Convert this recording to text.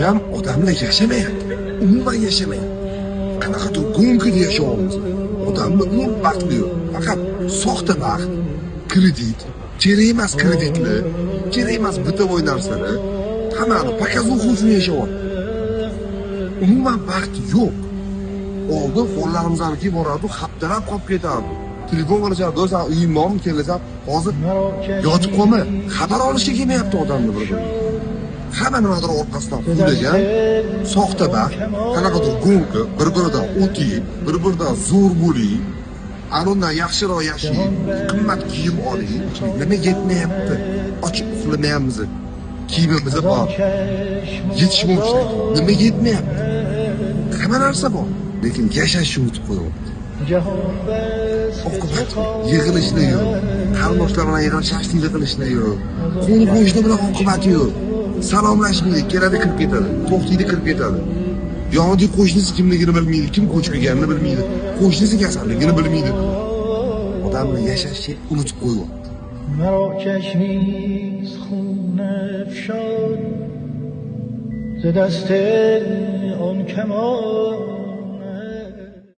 ukam odamlar yashamayapti. Umuman yashamayapti. Qanaqadir go'ngida yashayapmiz. Odamlar umuman baxtli yo'q. Faqat soxta baxt, kredit, kerak emas kreditlar, kerak emas bitovoy narsalar, hammani pokazuh uchun yashayapti. Umuman baxt yo'q. Oldin qo'llarimizga boradi, xaptarab qolib ketadi. Telefon qilishadi, "Do'stan, uying bormi? Kelasan." Hozir yotib qolma. Xabar olishga kelmayapti odamlar bir-biriga. Hamma nimadir orqasidan quvlagan, soxta baxt, qanaqadir go'nki, bir-biridan o'tib, bir-biridan zo'r bo'lib, anundan yaxshiroq yashayib, qimmat kiyim olib, nima yetmayapti? Ochib uxlamayapmiz. Kiyimimiz bor. Yetishmoqchi. Nima yetmayapti? Hamma narsa bor, lekin yashashni unutib qo'yapti. Oqibat yig'ilishlar yo'q. Qarindoshlar bilan yig'ilishashni qilishlar yo'q. Qo'ni-qo'shni bilan oqibati yo'q. Salomlashmaydi, keladi kirib ketadi. To'xtaydi kirib ketadi. Yonidagi qo'shnisi kimligini bilmaydi, kim ko'chib kelganini bilmaydi. Qo'shnisi kasalligini bilmaydi. Odamlar yashashni unutib qo'yapti. مراکش نیز خون افشان ز دست آن کمان